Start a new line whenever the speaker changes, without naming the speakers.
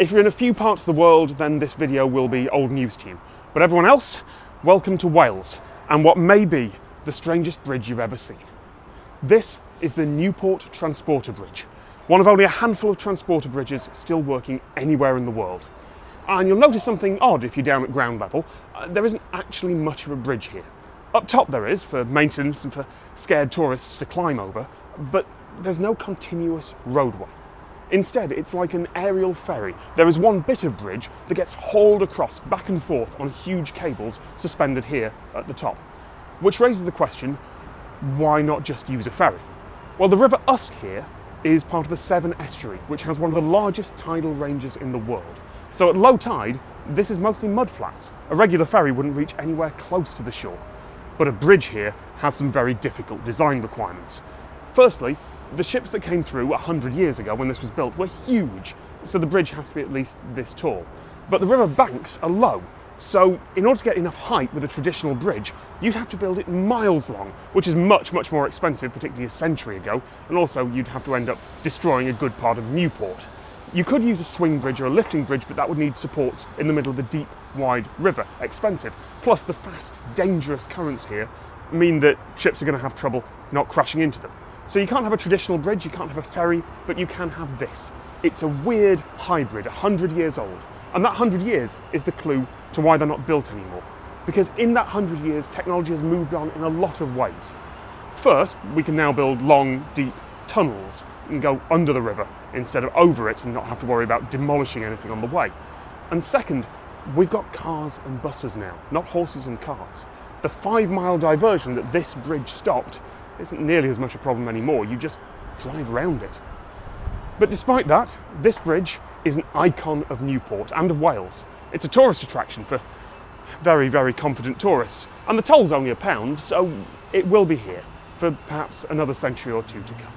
If you're in a few parts of the world, then this video will be old news to you. But everyone else, welcome to Wales, and what may be the strangest bridge you've ever seen. This is the Newport Transporter Bridge, one of only a handful of transporter bridges still working anywhere in the world. And you'll notice something odd if you're down at ground level. There isn't actually much of a bridge here. Up top there is, for maintenance and for scared tourists to climb over, but there's no continuous roadway. Instead, it's like an aerial ferry. There is one bit of bridge that gets hauled across back and forth on huge cables suspended here at the top. Which raises the question, why not just use a ferry? Well, the River Usk here is part of the Severn Estuary, which has one of the largest tidal ranges in the world. So at low tide, this is mostly mudflats. A regular ferry wouldn't reach anywhere close to the shore. But a bridge here has some very difficult design requirements. Firstly, the ships that came through 100 years ago when this was built were huge, so the bridge has to be at least this tall. But the river banks are low, so in order to get enough height with a traditional bridge, you'd have to build it miles long, which is much more expensive, particularly a century ago, and also you'd have to end up destroying a good part of Newport. You could use a swing bridge or a lifting bridge, but that would need support in the middle of the deep, wide river, expensive. Plus the fast, dangerous currents here mean that ships are going to have trouble not crashing into them. So you can't have a traditional bridge, you can't have a ferry, but you can have this. It's a weird hybrid, 100 years old. And that 100 years is the clue to why they're not built anymore. Because in that 100 years, technology has moved on in a lot of ways. First, we can now build long, deep tunnels and go under the river instead of over it and not have to worry about demolishing anything on the way. And second, we've got cars and buses now, not horses and carts. The 5-mile diversion that this bridge stopped isn't nearly as much a problem anymore. You just drive around it. But despite that, this bridge is an icon of Newport and of Wales. It's a tourist attraction for very confident tourists, and the toll's only £1, so it will be here for perhaps another century or two to come.